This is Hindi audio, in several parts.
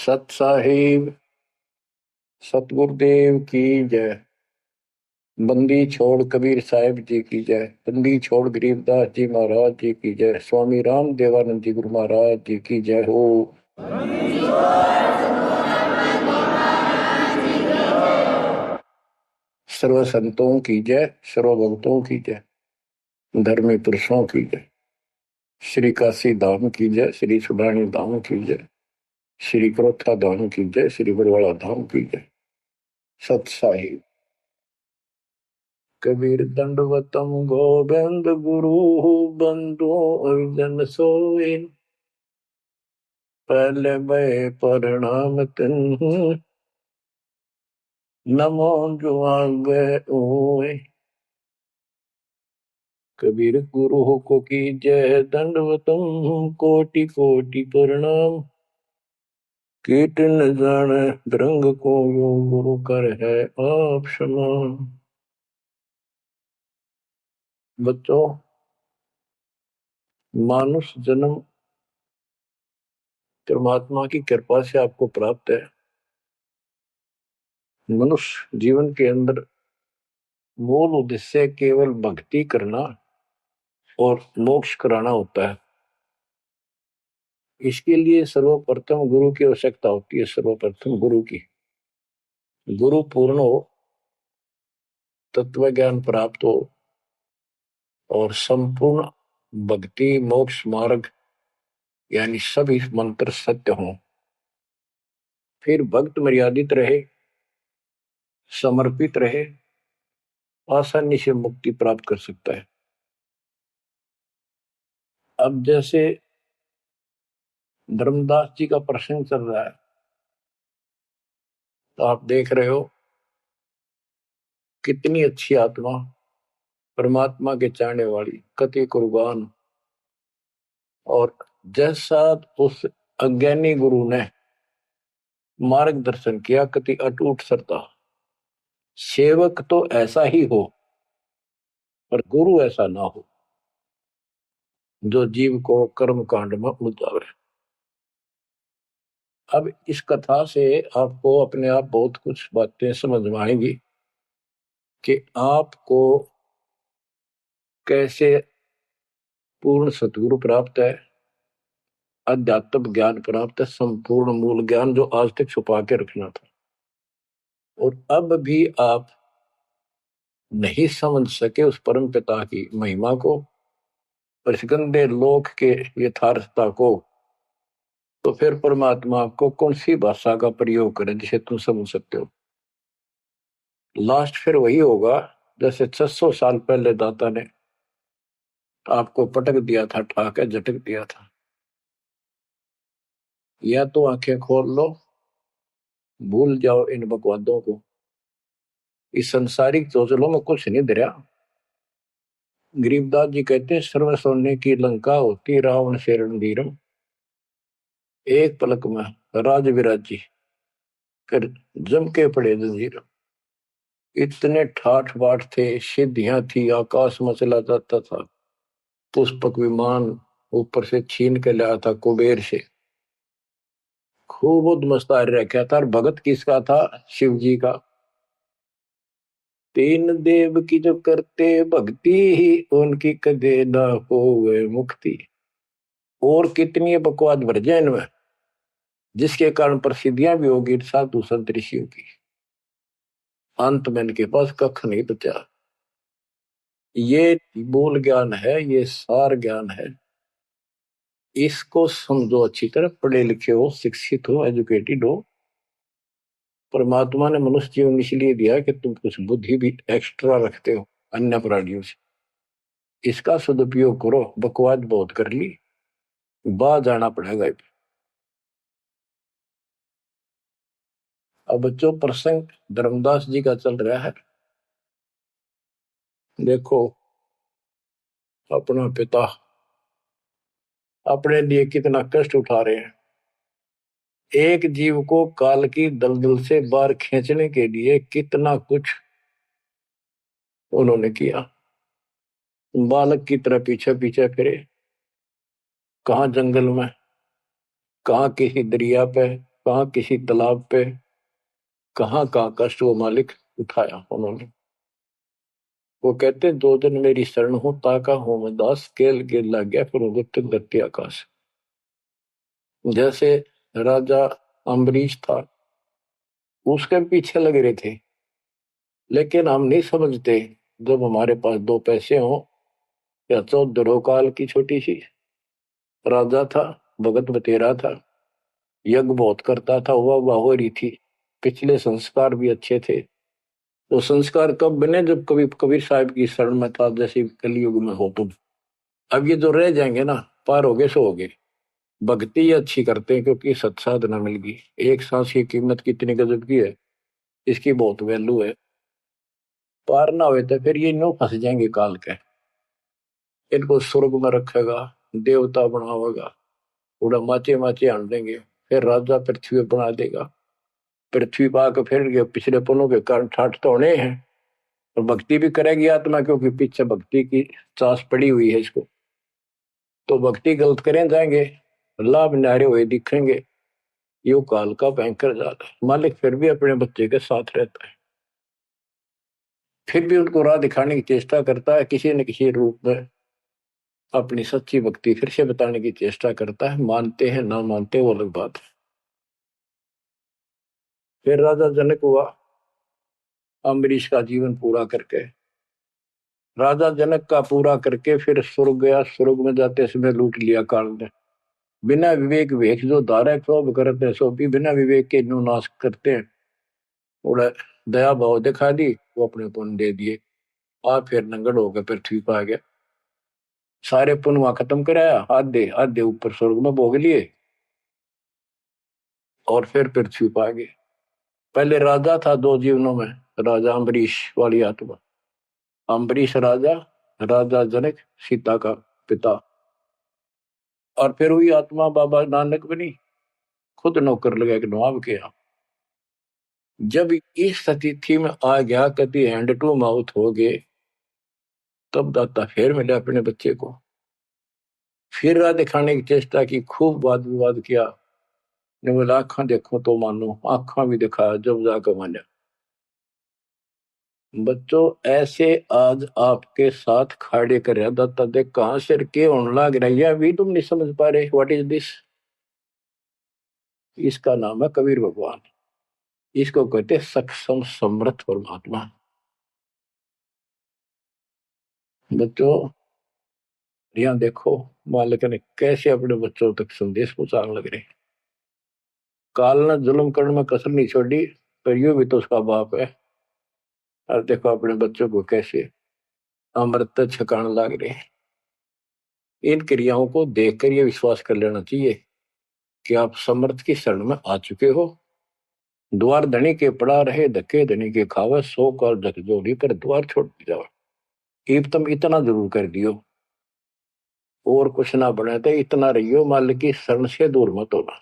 सत साहिब सतगुरुदेव की जय। बंदी छोड़ कबीर साहिब जी की जय। बंदी छोड़ गरीबदास जी महाराज जी की जय। स्वामी राम देवानंद जी गुरु महाराज जी की जय हो। सर्व संतों की जय, सर्व भक्तों की जय, धर्मी पुरुषों की जय। श्री काशी धाम की जय, श्री सुडानी धाम की जय, श्री क्रोथा धाम की जय, श्री बरवाड़ा धाम की जय। सत साहिब कबीर दंडवतम गोविंद गुरु बंधु जन सोए। पहले मैं प्रणाम तिन नमो जुआंगे ओए। कबीर गुरु को की जय, दंडवतम कोटि कोटि प्रणाम। कीट न जाने रंग को यो गुरु कर है आप समान। बच्चों, मानुष जन्म परमात्मा की कृपा से आपको प्राप्त है। मनुष्य जीवन के अंदर मूल उद्देश्य केवल भक्ति करना और मोक्ष कराना होता है। इसके लिए सर्वप्रथम गुरु की आवश्यकता होती है। सर्वप्रथम गुरु की, गुरु पूर्ण हो, तत्व ज्ञान प्राप्त हो और संपूर्ण भक्ति मोक्ष मार्ग यानी सभी मंत्र सत्य हों। फिर भक्त मर्यादित रहे, समर्पित रहे, आसानी से मुक्ति प्राप्त कर सकता है। अब जैसे धर्मदास जी का प्रसंग चल रहा है, तो आप देख रहे हो कितनी अच्छी आत्मा, परमात्मा के चाहने वाली, कति कुर्बान। और जैसा उस अज्ञानी गुरु ने मार्गदर्शन किया, कति अटूट श्रद्धा। सेवक तो ऐसा ही हो, पर गुरु ऐसा ना हो जो जीव को कर्म कांड में उलझावे। अब इस कथा से आपको अपने आप बहुत कुछ बातें समझ में आएंगी कि आपको कैसे पूर्ण सतगुरु प्राप्त है, अध्यात्म ज्ञान प्राप्त है, संपूर्ण मूल ज्ञान जो आज तक छुपा के रखना था। और अब भी आप नहीं समझ सके उस परम पिता की महिमा को, परिस्कंदे लोक के यथार्थता को, तो फिर परमात्मा आपको कौन सी भाषा का प्रयोग करे जिसे तुम समझ सकते हो। लास्ट फिर वही होगा जैसे 600 साल पहले दाता ने आपको पटक दिया था, ठाके झटक दिया था। या तो आंखें खोल लो, भूल जाओ इन बकवादों को। इस संसारिक चोचलों में कुछ नहीं धरा। गरीबदास जी कहते हैं, सर्व सोने की लंका होती रावण से रणधीरम। एक पलक में राज विराजी कर जम के पड़े जंजीर। इतने ठाठ बाट थे, सिद्धियां थी, आकाश में चला जाता था, पुष्पक विमान ऊपर से छीन के लाया था कुबेर से। खूब उद्मस्तार रखा था। और भगत किसका था? शिव जी का। तीन देव की जो करते भक्ति ही उनकी कदे ना होवे मुक्ति। और कितनी बकवास भर जाए इनमें, जिसके कारण प्रसिद्धियां भी होगी साधु संत ऋषियों की। अंत में इनके पास कख नहीं बचा। ये मूल ज्ञान है, ये सार ज्ञान है। इसको समझो अच्छी तरह, पढ़े लिखे हो, शिक्षित हो, एजुकेटेड हो। परमात्मा ने मनुष्य जीवन इसलिए दिया कि तुम कुछ बुद्धि भी एक्स्ट्रा रखते हो अन्य प्राणियों से। इसका सदुपयोग करो। बकवास बहुत कर ली, बाहर जाना पड़ेगा। अब बच्चों, प्रसंग धर्मदास जी का चल रहा है। देखो, अपना पिता अपने लिए कितना कष्ट उठा रहे हैं। एक जीव को काल की दलदल से बाहर खींचने के लिए कितना कुछ उन्होंने किया। बालक की तरह पीछे पीछे फिरे, कहाँ जंगल में, कहाँ किसी दरिया पे, कहाँ किसी तालाब पे, कहाँ कहाँ कष्ट वो मालिक उठाया उन्होंने। वो कहते 2 दिन मेरी शरण हो, ताका हो मैं दास, केल के लग गया फिर गुप्त गति आकाश। जैसे राजा अम्बरीश था, उसके पीछे लग रहे थे, लेकिन हम नहीं समझते जब हमारे पास 2 पैसे हो, या 14 काल की छोटी सी राजा था, भगत बतेरा था, यज्ञ बहुत करता था, वाह हो रही थी, पिछले संस्कार भी अच्छे थे। तो संस्कार कब बने, जब कभी कबीर साहब की शरण में था, जैसे कलयुग में हो तुम। अब ये जो रह जाएंगे ना, पार हो गए सो हो गए। भक्ति ये अच्छी करते हैं क्योंकि सत्साधना मिल गई। एक सांस की कीमत कितनी गजब की है, इसकी बहुत वैल्यू है। पार ना हुए तो फिर ये नो फंस जाएंगे काल के। इनको स्वर्ग में रखेगा, देवता बनावेगा, उड़ा माचे माचे आन देंगे, फिर राजा पृथ्वी पर बना देगा। पृथ्वी पा के फिर ये पिछले पुण्यों के कारण ठाठ तो होने हैं, और भक्ति भी करेगी आत्मा, क्योंकि पीछे भक्ति की चास पड़ी हुई है इसको। तो भक्ति गलत करें जाएंगे, लाभ नारे हुए दिखेंगे। यो काल का भयंकर जाल है। मालिक फिर भी अपने बच्चे के साथ रहता है, फिर भी उनको राह दिखाने की चेष्टा करता है, किसी न किसी रूप में अपनी सच्ची भक्ति फिर से बताने की चेष्टा करता है। मानते हैं ना मानते वो अलग बात है। फिर राजा जनक हुआ अम्बरीश का जीवन पूरा करके। राजा जनक का पूरा करके फिर स्वर्ग गया। स्वर्ग में जाते समय लूट लिया काल ने। बिना विवेक वेख जो धारा क्षोभ करते सो भी बिना विवेक के नु नाश करते हैं। उड़ा दया भाव दिखा दी, वो अपने पुण्य दे दिए। आ फिर नंगड़ होकर पृथ्वी पर आ गया। सारे पुण्य वहां खत्म कराया, आधे आधे ऊपर स्वर्ग में भोग लिए, और फिर पृथ्वी पर आ गए। पहले राजा था 2 जीवनों में, राजा अम्बरीश वाली आत्मा। अम्बरीश राजा, राजा जनक सीता का पिता। और फिर हुई आत्मा बाबा नानक बनी, खुद नौकर लगा के नवाब के यहाँ। जब इस स्थिति में आ गया, कभी हैंड टू माउथ हो गए, तब दाता फिर मिले अपने बच्चे को। फिर राह दिखाने की चेष्टा की, खूब वाद विवाद किया। ने बोला आंखा देखो तो मानो, आंखा भी दिखाया जब जाकर माना। बच्चों ऐसे आज आपके साथ खड़े कर दाता देख कहां से के होने लग रहा है, अभी तुम नहीं समझ पा रहे व्हाट इज दिस। इसका नाम है कबीर भगवान। इसको कहते सक्षम समर्थ परमात्मा। बच्चों यहाँ देखो, मालिक ने कैसे अपने बच्चों तक संदेश पहुंचाने लग रहे। काल ने जुल्म करने में कसर नहीं छोड़ी, पर यू भी तो उसका बाप है। और देखो अपने बच्चों को कैसे अमृत छकाने लग रहे। इन क्रियाओं को देखकर ये विश्वास कर लेना चाहिए कि आप समर्थ की शरण में आ चुके हो। द्वार धनी के पड़ा रहे, धक्के धनी के खावे, 100 काल झकझोरी कर द्वार छोड़ जाओ। ईब तुम इतना जरूर कर दियो, और कुछ ना बने तो इतना रहियो, मालिक की शरण से दूर मत होना।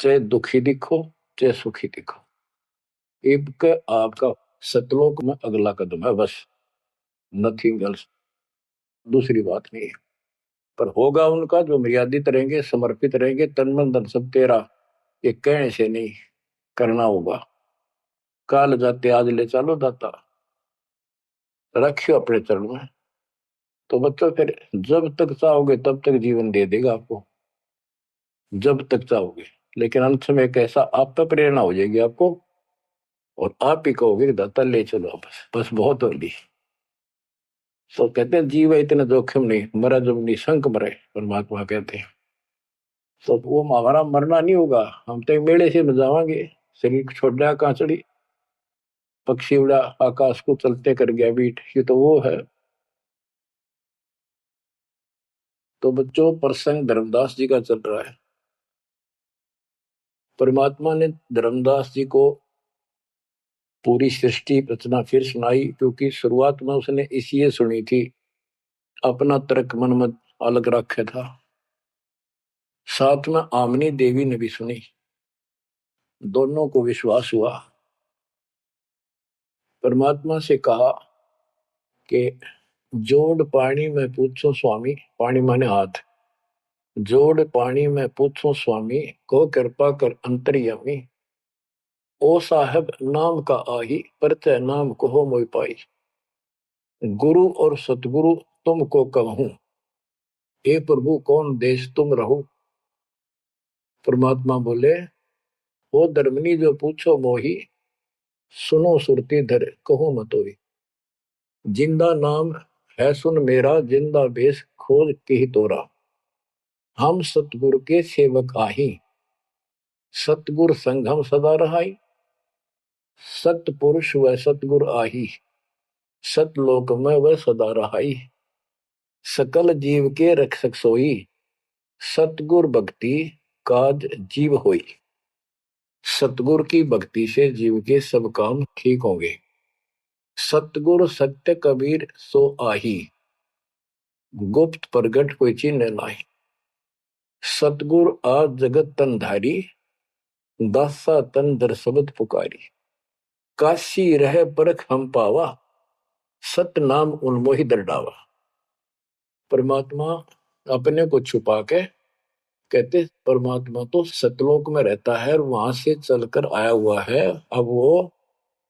चाहे दुखी दिखो चाहे सुखी दिखो, ईब के आपका सतलोक में अगला कदम है, बस नथिंग एल्स। दूसरी बात नहीं है। पर होगा उनका जो मर्यादित रहेंगे, समर्पित रहेंगे, तन मन धन सब तेरा, ये कहने से नहीं, करना होगा। काल जाते आज ले चलो दाता, रखियो अपने चरण में। तो बच्चों फिर जब तक चाहोगे तब तक जीवन दे देगा आपको, जब तक चाहोगे। लेकिन अंत में एक ऐसा आप पे प्रेरणा हो जाएगी आपको, और आप ही कहोगे कि दाता ले चलो, बस बस बहुत होगी। तो कहते हैं जीव इतना जोखिम नहीं, मरा जब निशंक मरे, परमात्मा कहते हैं। तो वो हमारा मरना नहीं होगा, हम तो मेले से बजावांगे। शरीर छोड़ दिया कांचड़ी, पक्षी उड़ा आकाश को चलते कर गया बीट, ये तो वो है। तो बच्चों प्रसंग धर्मदास जी का चल रहा है। परमात्मा ने धर्मदास जी को पूरी सृष्टि रचना फिर सुनाई, क्योंकि शुरुआत में उसने इसलिए सुनी थी, अपना तर्क मन में अलग रखा था। साथ में आमनी देवी ने भी सुनी, दोनों को विश्वास हुआ। परमात्मा से कहा कि जोड़ पानी में पूछो स्वामी, पानी माने हाथ, जोड़ पानी में पूछो स्वामी, को कृपा कर अंतर्यामी। ओ साहब नाम का आही, परचय नाम कहो मोहि पाई। गुरु और सतगुरु तुमको कहूं, हे प्रभु कौन देश तुम रहो। परमात्मा बोले, ओ धर्मनी जो पूछो मोही, सुनो सुरती धर कहो मतोई। जिंदा नाम है सुन मेरा, जिंदा बेस खोज के ही तोरा। हम सतगुरु के सेवक आही, सतगुर संग हम सदा रहाई। सतपुरुष व सतगुर आही, सतलोक में वह सदा रहाई। सकल जीव के रक्षक सोई, सतगुर भक्ति काज जीव होई। सतगुर की भक्ति से जीव के सब काम ठीक होंगे। सतगुर सत्य कबीर सो आही, गुप्त प्रगट कोई चिन्ह नाही। सतगुर आज जगत तन धारी, दासा तन दर शब्द पुकारी। काशी रह परख हम पावा, सत नाम उन्मोहि दर डावा। परमात्मा अपने को छुपा के कहते परमात्मा तो सतलोक में रहता है और वहां से चलकर आया हुआ है। अब वो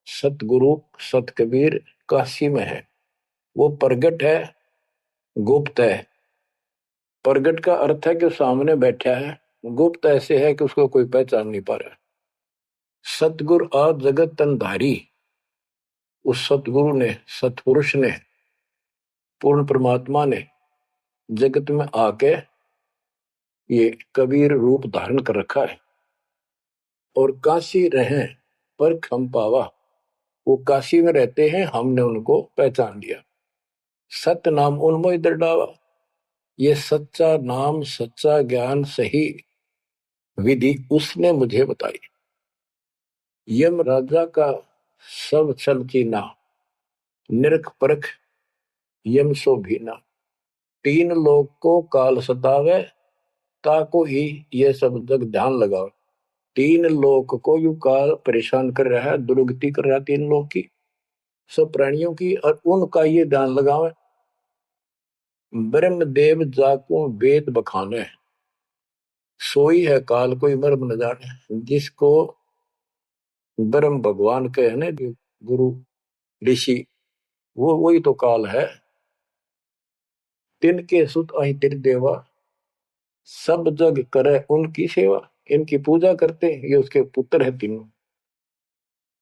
सतगुरु सत कबीर काशी में है। वो प्रगट है, गुप्त है। प्रगट का अर्थ है कि सामने बैठा है, गुप्त ऐसे है कि उसको कोई पहचान नहीं पा रहा। सतगुरु आज जगत तन धारी, उस सतगुरु ने, सतपुरुष ने, पूर्ण परमात्मा ने जगत में आके ये कबीर रूप धारण कर रखा है। और काशी रहे पर खम पावा, वो काशी में रहते हैं, हमने उनको पहचान लिया। सत नाम उन्मोहि दर डावा। ये सच्चा नाम, सच्चा ज्ञान, सही विधि उसने मुझे बताई। यम राजा का सब छल कीना, निरख परख यम सो भीना। तीन लोग को काल सतावे, ताको ही ये सब जग ध्यान लगाओ। तीन लोग को यू काल परेशान कर रहा है, दुर्गति कर रहा है तीन लोग की, सब प्राणियों की, और उनका ये ध्यान लगावे। ब्रह्मदेव जाको वेद बखाने, सोई है काल कोई मर्म न जाने। जिसको ब्रह्म भगवान के है ना, गुरु ऋषि, वो वही तो काल है। तिनके सुत अहि तिर देवा, सब जग करे उनकी सेवा। इनकी पूजा करते, ये उसके पुत्र है तीनों।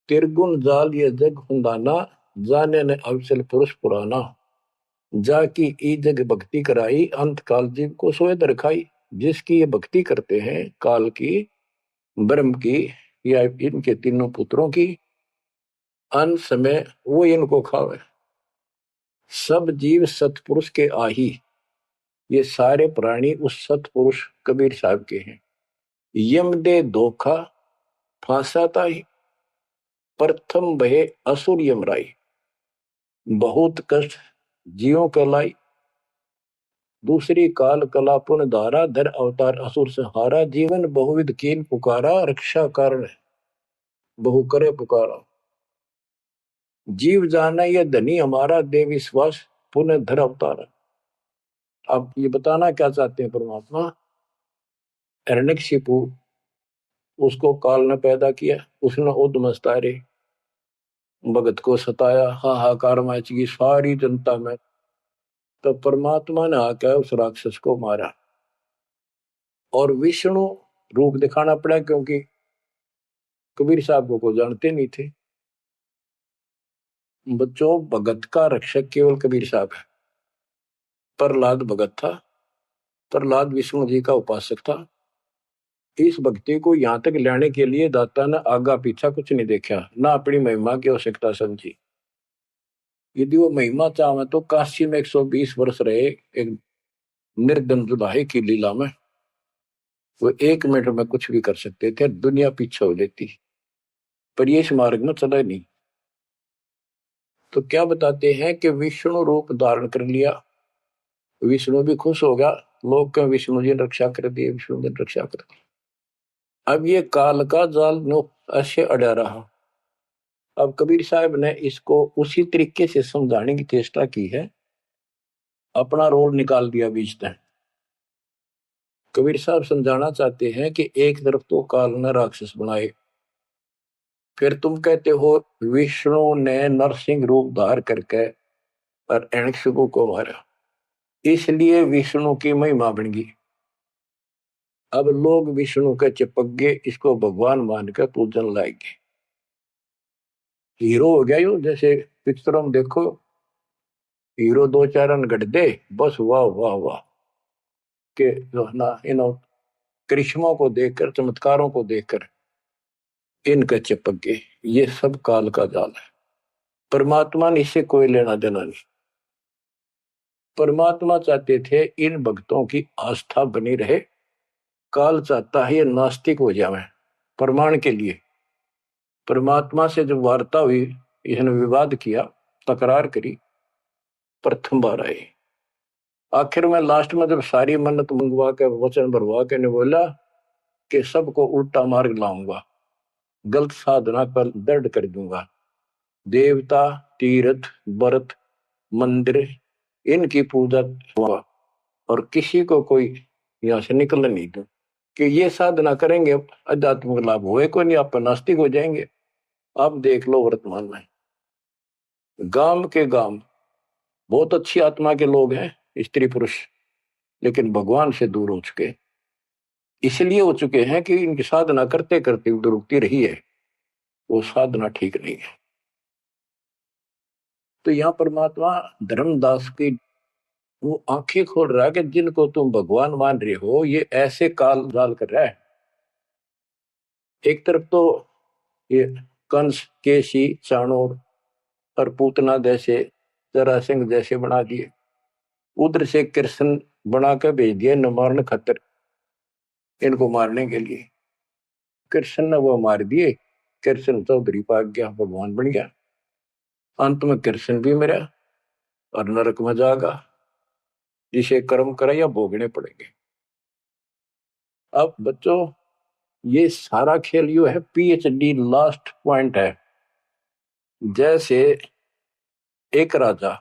तिरगुण जाल ये जग हुंदाना, जाने ने अवसल पुरुष पुराना। जाकी ई जग भक्ति कराई, अंत काल जीव को सोए दरखाई। जिसकी ये भक्ति करते हैं काल की, ब्रह्म की, या इनके तीनों पुत्रों की, अंत समय वो इनको खावे। सब जीव सतपुरुष के आही, ये सारे प्राणी उस सतपुरुष कबीर साहब के हैं। यम दे धोखा फांसाता ही, प्रथम बहे असुर यमराई। बहुत कष्ट जीवों के लाई, दूसरी काल कला पुन धारा। धर अवतार असुर से हारा, जीवन बहुविध कीन पुकारा। रक्षा कारण बहु करे पुकारा। जीव जाना ये धनी हमारा, दे विश्वास पुनः धर अवतारा। अब ये बताना क्या चाहते हैं परमात्मा। हिरण्यकशिपु, उसको काल ने पैदा किया, उसने उद्मस्तारे भगत को सताया, हाहाकार मची सारी जनता में। तो परमात्मा ने आकर उस राक्षस को मारा और विष्णु रूप दिखाना पड़ा, क्योंकि कबीर साहब को जानते नहीं थे। बच्चों, भगत का रक्षक केवल कबीर साहब है। प्रहलाद भगत था, प्रहलाद विष्णु जी का उपासक था। इस भक्ति को यहां तक लाने के लिए दाता ने आगा पीछा कुछ नहीं देखा, ना अपनी महिमा की आवश्यकता समझी। यदि वो महिमा चाहे तो काशी में 120 वर्ष रहे एक निर्धन जुलाहे की लीला में, वो 1 मिनट में कुछ भी कर सकते थे, दुनिया पीछे हो लेती। पर ये इस मार्ग में चला नहीं। तो क्या बताते हैं कि विष्णु रूप धारण कर लिया, विष्णु भी खुश हो गया। लोग क्यों विष्णु जी ने रक्षा कर दी, विष्णु जी ने रक्षा कर दी। अब ये काल का जाल नो ऐसे अड़ा रहा। अब कबीर साहब ने इसको उसी तरीके से समझाने की चेष्टा की है, अपना रोल निकाल दिया बीच में। कबीर साहब समझाना चाहते हैं कि एक तरफ तो काल ने राक्षस बनाए, फिर तुम कहते हो विष्णु ने नरसिंह रूप धार करके और हिरण्यकशिपु को मारा, इसलिए विष्णु की महिमा बन गई। अब लोग विष्णु के चिपक गए, इसको भगवान मानकर पूजन लाएंगे, हीरो हो गया यो। जैसे पिक्चरों में देखो, हीरो दो चार रन गढ़ दे, बस वाह वाह वाह के जो है ना, इन करिश्मों को देखकर, चमत्कारों को देखकर इनका चिपक गए। ये सब काल का जाल है, परमात्मा ने इससे कोई लेना देना नहीं। परमात्मा चाहते थे इन भक्तों की आस्था बनी रहे, काल चाहता है ये नास्तिक हो जाए। प्रमाण के लिए परमात्मा से जब वार्ता हुई, इसने विवाद किया, तकरार करी, प्रथम बार आए। आखिर में लास्ट में जब सारी मन्नत मंगवा के, वचन भरवा के ने बोला कि सबको उल्टा मार्ग लाऊंगा, गलत साधना पर दर्द कर दूंगा, देवता, तीर्थ, व्रत, मंदिर, इनकी पूजा हुआ और किसी को कोई यहां से निकल नहीं दूं, कि ये साधना करेंगे आध्यात्मिक लाभ होए को नहीं, आप नास्तिक हो जाएंगे। आप देख लो वर्तमान में गांव के गांव बहुत अच्छी आत्मा के लोग हैं, स्त्री पुरुष, लेकिन भगवान से दूर हो चुके, इसलिए हो चुके हैं कि इनकी साधना करते करते उधर रुकती रही है, वो साधना ठीक नहीं है। तो यहाँ परमात्मा धर्मदास की वो आंखें खोल रहा है कि जिनको तुम भगवान मान रहे हो ये ऐसे काल जाल कर रहा है। एक तरफ तो ये कंस, केसी, चाणूर और पूतना जैसे, जरासिंह जैसे बना दिए, उधर से कृष्ण बना के भेज दिए न मारने खतर, इनको मारने के लिए। कृष्ण ने वो मार दिए, कृष्ण चौधरी पाक गया, भगवान बन गया। अंत में कृष्ण भी मरा और नरक में जागा, जिसे कर्म करे या भोगने पड़ेंगे। अब बच्चों ये सारा खेल यू है, पीएचडी लास्ट पॉइंट है। जैसे एक राजा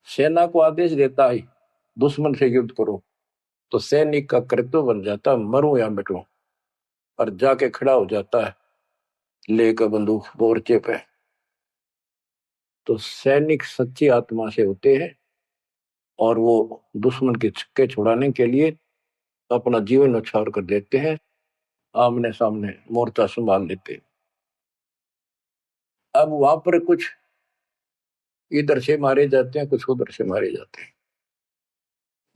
सेना को आदेश देता है दुश्मन से युद्ध करो, तो सैनिक का कर्तव्य बन जाता मरूं या मिटूं, और जाके खड़ा हो जाता है लेकर बंदूक मोर्चे पे। तो सैनिक सच्ची आत्मा से होते हैं और वो दुश्मन के छक्के छुड़ाने के लिए अपना जीवन न्यौछावर कर देते हैं, आमने सामने मोर्चा संभाल लेते हैं। अब वहां पर कुछ इधर से मारे जाते हैं, कुछ उधर से मारे जाते हैं।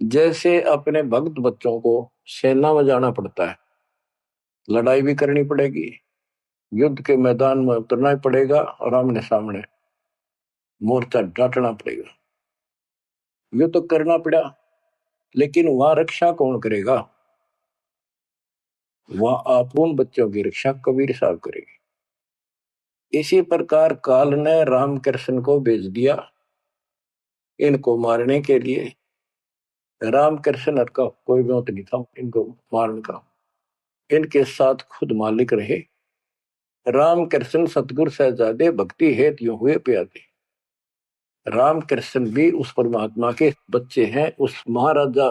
जैसे अपने भक्त बच्चों को सेना में जाना पड़ता है, लड़ाई भी करनी पड़ेगी, युद्ध के मैदान में उतरना ही पड़ेगा और आमने सामने मोर्चा डांटना पड़ेगा। ये तो करना पड़ा, लेकिन वहां रक्षा कौन करेगा? वहां आप उन बच्चों की रक्षा कबीर साहब करेगी। इसी प्रकार काल ने राम कृष्ण को भेज दिया इनको मारने के लिए। राम कृष्ण का कोई मौत नहीं था इनको मारने का, इनके साथ खुद मालिक रहे। राम कृष्ण सतगुरु सहजादे भक्ति हेत यूं हुए प्यादे। राम कृष्ण भी उस परमात्मा के बच्चे हैं, उस महाराजा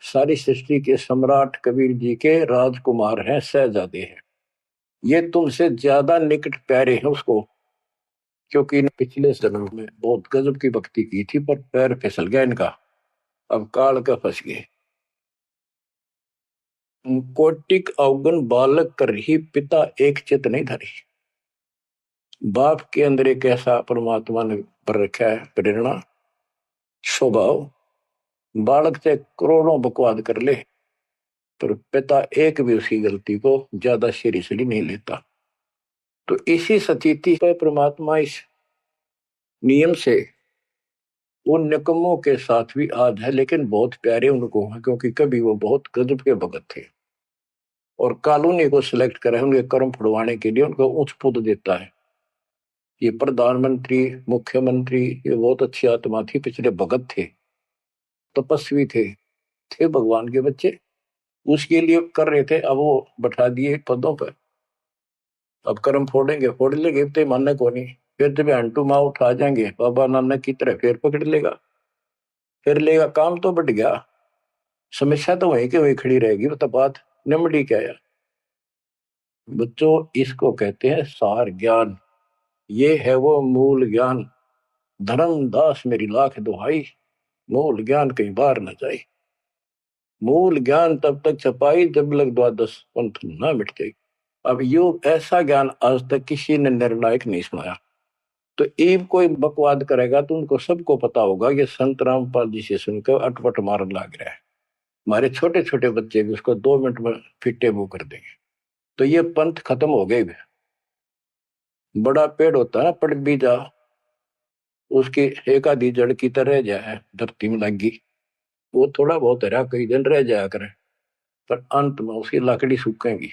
सारी सृष्टि के सम्राट कबीर जी के राजकुमार हैं, सहजादे हैं। ये तुमसे ज्यादा निकट प्यारे हैं उसको, क्योंकि पिछले जन्म में बहुत गजब की भक्ति की थी, पर पैर फिसल गया इनका, अब काल का फंस गए। कोटिक अवगुण बालक कर ही पिता एक चित नहीं धरी। बाप के अंदर एक ऐसा परमात्मा ने पर रखा है प्रेरणा, स्वभाव, बालक से करोड़ों बकवाद कर ले पर पिता एक भी उसकी गलती को ज्यादा सीरियसली नहीं लेता। तो इसी स्थिति पर परमात्मा इस नियम से उन निकमों के साथ भी आज है, लेकिन बहुत प्यारे उनको हैं, क्योंकि कभी वो बहुत गजब के भगत थे और कॉलोनी को सिलेक्ट करा है उनके कर्म फुड़वाने के लिए, उनको उच्च पद देता है। ये प्रधानमंत्री, मुख्यमंत्री, ये बहुत अच्छी आत्मा थी, पिछले भगत थे, तपस्वी थे भगवान के बच्चे, उसके लिए कर रहे थे। अब वो बैठा दिए पदों पर, अब कर्म फोड़ेंगे, फोड़ लेंगे, तो मानने को नहीं। फिर जब हंटू माँ उठा जाएंगे बाबा नानक की तरह, फिर पकड़ लेगा, फिर लेगा, काम तो बढ़ गया। समस्या तो वहीं के वहीं खड़ी रहेगी, वो तो बात निमड़ी क्या यार। बच्चों, इसको कहते हैं सार ज्ञान। ये है वो मूल ज्ञान। धर्मदास मेरी लाख दुहाई, मूल ज्ञान कहीं बार न जाए। मूल ज्ञान तब तक छपाई जब लग द्वादश पंथ ना मिट जाए। अब यो ऐसा ज्ञान आज तक किसी ने निर्णायक नहीं सुनाया। तो ईब कोई बकवाद करेगा तो उनको सबको पता होगा कि संत रामपाल जी से सुनकर अटपट मारन लग रहा है। हमारे छोटे छोटे बच्चे भी उसको 2 मिनट में फिटे मुंह कर देंगे। तो ये पंथ खत्म हो गए। बड़ा पेड़ होता है ना, पड़ भी जा, उसकी एक आधी जड़ की तरह जाए धरती में लगी, वो थोड़ा बहुत हरा कई दिन रह जाया करे, पर अंत में उसकी लकड़ी सूखेगी।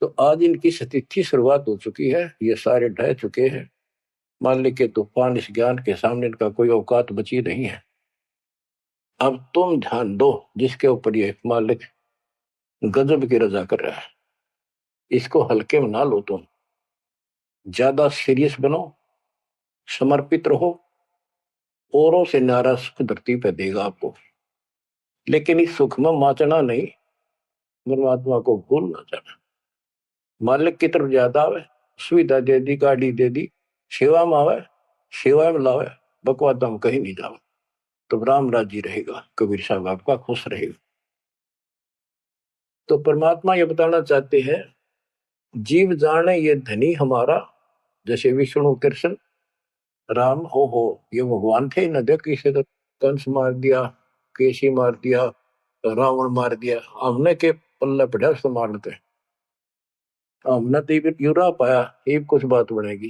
तो आज इनकी स्थिति शुरुआत हो चुकी है, ये सारे ढह चुके हैं। मालिक के तूफान इस ज्ञान के सामने इनका कोई औकात बची नहीं है। अब तुम ध्यान दो जिसके ऊपर ये मालिक गजब की रजा कर रहा है, इसको हल्के में ना लो। तुम ज्यादा सीरियस बनो, समर्पित रहो। औरों से न्यारा सुख धरती पे देगा आपको, लेकिन इस सुख में माचना नहीं, परमात्मा को भूल ना जाना। मालिक की तरफ ज्यादा आवे, सुविधा दे दी, गाड़ी दे दी, सेवा में आवे, सेवा में लावे, बकवाद हम कहीं नहीं जावे, तो राम राजी रहेगा, कबीर साहब आपका खुश रहेगा। तो परमात्मा ये बताना चाहते हैं, जीव जाने ये धनी हमारा, जैसे विष्णु कृष्ण राम हो ये भगवान थे न, देख किसे तो कंस मार दिया, केसी मार दिया, रावण मार दिया, हमने के पल्ले पड़ा उसको मार लेते। हमने तो ये यूरा पाया, ये कुछ बात बनेगी।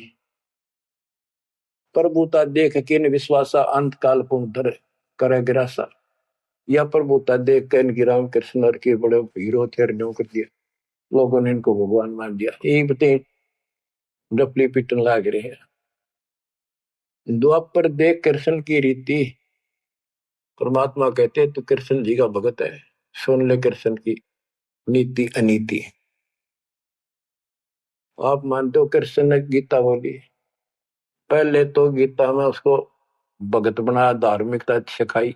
प्रभुता देख के न विश्वासा, अंत काल पुनः करे गिरासा। या प्रभुता देख के इनकी राम कृष्ण के बड़े हीरो थे, कर दिया, लोगों ने इनको भगवान मान दिया। यही बते डपली पिटन लाग रहे हैं। द्वापर देख कृष्ण की रीति, परमात्मा कहते तो कृष्ण जी का भगत है, सुन ले कृष्ण की नीति अनीति। आप मानते हो कृष्ण ने गीता बोली, पहले तो गीता में उसको भगत बनाया, धार्मिकता सिखाई,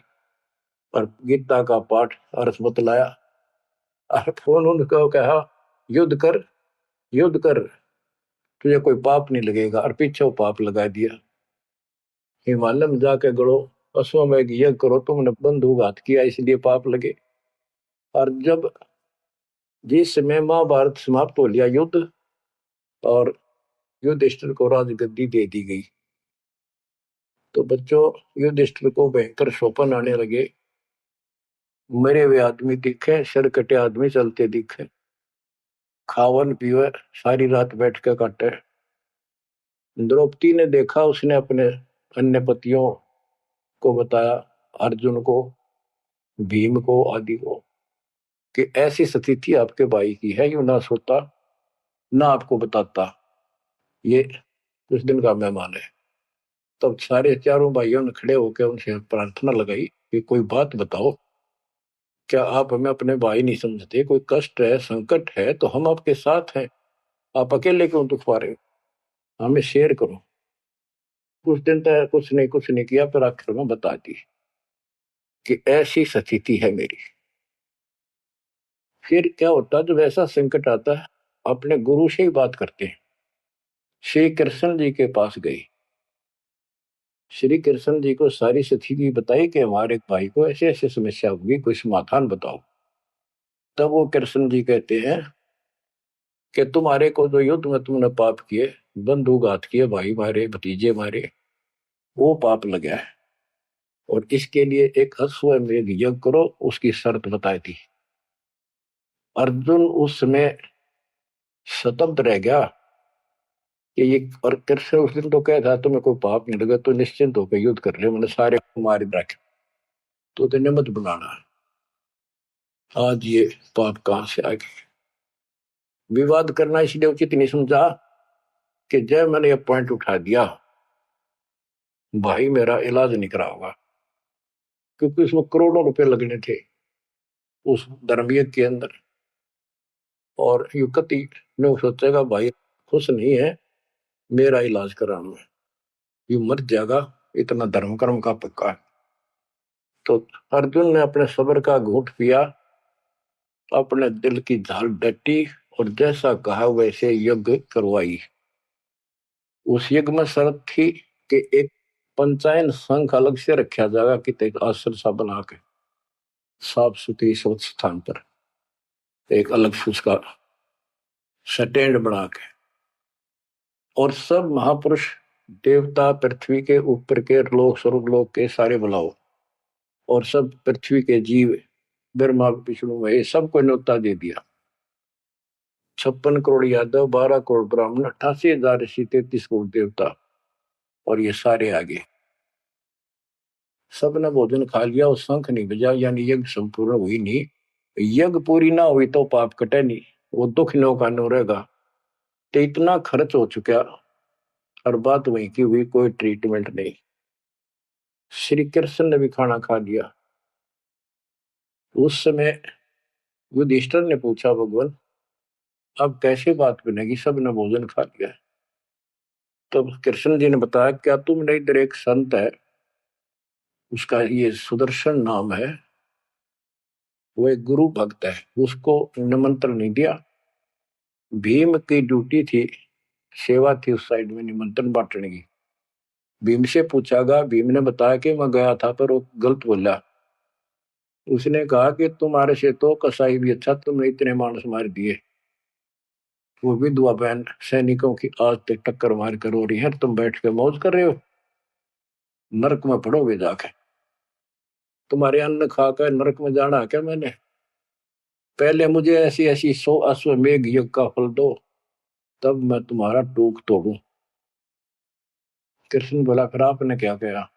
और गीता का पाठ अर्थ बतलाया, और फोन उनको कहा युद्ध कर, युद्ध कर, तुझे कोई पाप नहीं लगेगा, और पीछे वो पाप लगा दिया। हिमालय में जाके गड़ो, अश्वमेध यज्ञ करो, तुमने बंधुघात किया इसलिए पाप लगे। और जब जिस समय महाभारत समाप्त हो लिया युद्ध, और युधिष्ठिर को राजगद्दी दे दी गई, तो बच्चों युधिष्ठिर को भयंकर शोपन आने लगे। मरे हुए आदमी दिखे, सर कटे आदमी चलते दिखे, खावन पीवे सारी रात बैठ के काटे। द्रौपदी ने देखा, उसने अपने अन्य पतियों को बताया, अर्जुन को, भीम को, आदि को, कि ऐसी स्थिति आपके भाई की है, यू ना सोता ना आपको बताता, ये उस दिन का मेहमान है। तब सारे चारों भाइयों ने खड़े होकर उनसे प्रार्थना लगाई कि कोई बात बताओ, क्या आप हमें अपने भाई नहीं समझते? कोई कष्ट है, संकट है तो हम आपके साथ हैं, आप अकेले क्यों दुख पा रहे हो? हमें शेयर करो। कुछ दिन तक कुछ नहीं किया, फिर आखिर में बता दी कि ऐसी स्थिति है मेरी। फिर क्या होता, जब ऐसा संकट आता है, अपने गुरु से ही बात करते हैं। श्री कृष्ण जी के पास गई, श्री कृष्ण जी को सारी स्थिति बताई कि हमारे भाई को ऐसे ऐसे समस्या होगी, कोई समाधान बताओ। तब वो कृष्ण जी कहते हैं कि तुम्हारे को जो युद्ध में तुमने पाप किए, बंधुघात किए, भाई मारे, भतीजे मारे, वो पाप लगा है, और इसके लिए एक अश्वमेध यज्ञ करो, उसकी शर्त बताई थी। अर्जुन उस समय स्तब्ध रह गया कि ये, और कृष्ण उस दिन तो कह था तुम्हें कोई पाप नहीं लगा तो निश्चिंत होकर युद्ध कर रहे, मैंने सारे को मार रखे, तो तेने मत बुलाना। आज ये पाप कहां से आ गए? विवाद करना इसलिए उचित नहीं समझा कि जय मैंने ये पॉइंट उठा दिया, भाई मेरा इलाज नहीं करा होगा, क्योंकि उसमें करोड़ों रुपए लगने थे उस धर्मयज्ञ के अंदर। और युवती ने सोचेगा भाई खुश नहीं है मेरा इलाज कराना, ये मर जाएगा, इतना धर्म कर्म का पक्का है। तो अर्जुन ने अपने सब्र का घूंट पिया, अपने दिल की झाल डटी और जैसा कहा वैसे यज्ञ करवाई। उस यज्ञ में शर्त थी कि एक पंचायन संघ अलग से रखा जाएगा, कि एक आश्रम सा बना के साफ सुथरी स्वच्छ स्थान पर एक अलग से उसका स्टैंड बना के, और सब महापुरुष देवता पृथ्वी के ऊपर के लोक स्वर्गलोक के सारे बुलाओ, और सब पृथ्वी के जीव ब्रह्मा विष्णु महेश सबको न्योता दे दिया। 56 करोड़ यादव, 12 करोड़ ब्राह्मण, 88,000 ऋषि, 33 करोड़ देवता, और ये सारे आगे। सबने भोजन खा लिया और शंख नहीं बजा, यानी यज्ञ संपूर्ण हुई नहीं। यज्ञ पूरी ना हुई तो पाप कटे नहीं, वो दुख नो का नो रहेगा। तो इतना खर्च हो चुका और बात वहीं की हुई, कोई ट्रीटमेंट नहीं। श्री कृष्ण ने भी खाना खा लिया। उस समय युधिष्ठिर ने पूछा, भगवान अब कैसे बात बनेगी, सबने भोजन खा लिया। तब कृष्ण जी ने बताया, क्या तुमने इधर एक संत है, उसका ये सुदर्शन नाम है, वो एक गुरु भक्त है, उसको निमंत्रण नहीं दिया। भीम की ड्यूटी थी, सेवा थी उस साइड में निमंत्रण बांटने की। भीम से पूछागा, भीम ने बताया कि मैं गया था पर वो गलत बोला। उसने कहा कि तुम्हारे से तो कसाई भी अच्छा, तुमने इतने मानस मार दिए, वो विधवा बहन सैनिकों की आज तक टक्कर मार कर हो रही है, तुम बैठ के मौज कर रहे हो, नरक में पड़ोगे जाके। तुम्हारे अन्न खाकर नरक में जाना क्या मैंने? पहले मुझे ऐसी ऐसी 100 अश्वमेघ यज्ञ का फल दो, तब मैं तुम्हारा टूक तोड़ू। कृष्ण बोला, फिर आपने क्या कहा?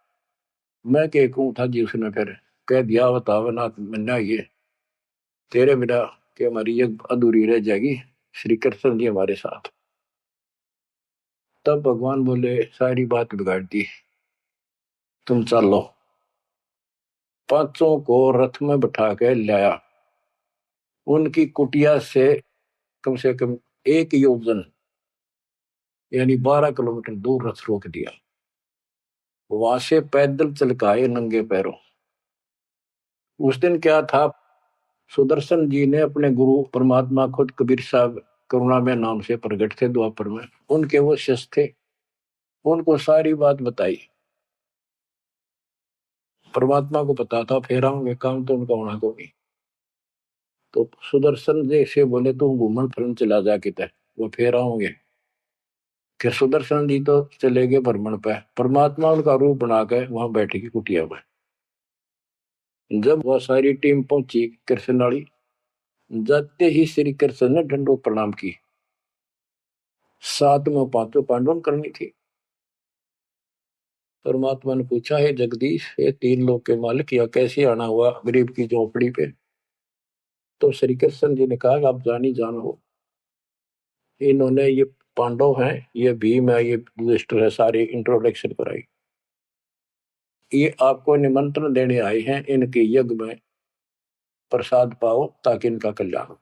मैं के कहूं था जी, उसने फिर कह दिया, बताओ ना मन्ना, ये तेरे बिना कि हमारी यज्ञ अधूरी रह जाएगी, श्री कृष्ण जी हमारे साथ। तब भगवान बोले, सारी बात बिगाड़ दी, तुम चलो। पांचों को रथ में बैठा के लाया, उनकी कुटिया से कम 1 योजन यानी 12 किलोमीटर दूर रथ रोक दिया। वहां से पैदल चल के आए नंगे पैरों। उस दिन क्या था, सुदर्शन जी ने अपने गुरु परमात्मा खुद कबीर साहब करुणा में नाम से प्रकट थे द्वापर में, उनके वो शिष्य थे, उनको सारी बात बताई। परमात्मा को पता था फेर आऊंगे, काम तो उनका होना को नहीं। तो सुदर्शन जी से बोले, तुम घूमन फिरन चला जा किते, वो फेर आऊंगे। कि सुदर्शन जी तो चले गए भ्रमण पे, परमात्मा उनका रूप बना के वहां बैठे की कुटिया में। जब वह सारी टीम पहुंची कृष्ण वाली, जाते ही श्री कृष्ण ने दंडो प्रणाम की। साथ में पांचों पांडवों करनी थी। परमात्मा ने पूछा, है जगदीश, ये 3 लोक के मालिक, या कैसे आना हुआ गरीब की झोपड़ी पे? तो श्री कृष्ण जी ने कहा, आप जानी जानो, इन्होंने ये पांडव हैं, ये भीम है, ये युधिष्ठिर है, सारी इंट्रोडक्शन कराई। ये आपको निमंत्रण देने आए हैं, इनके यज्ञ में प्रसाद पाओ ताकि इनका कल्याण हो।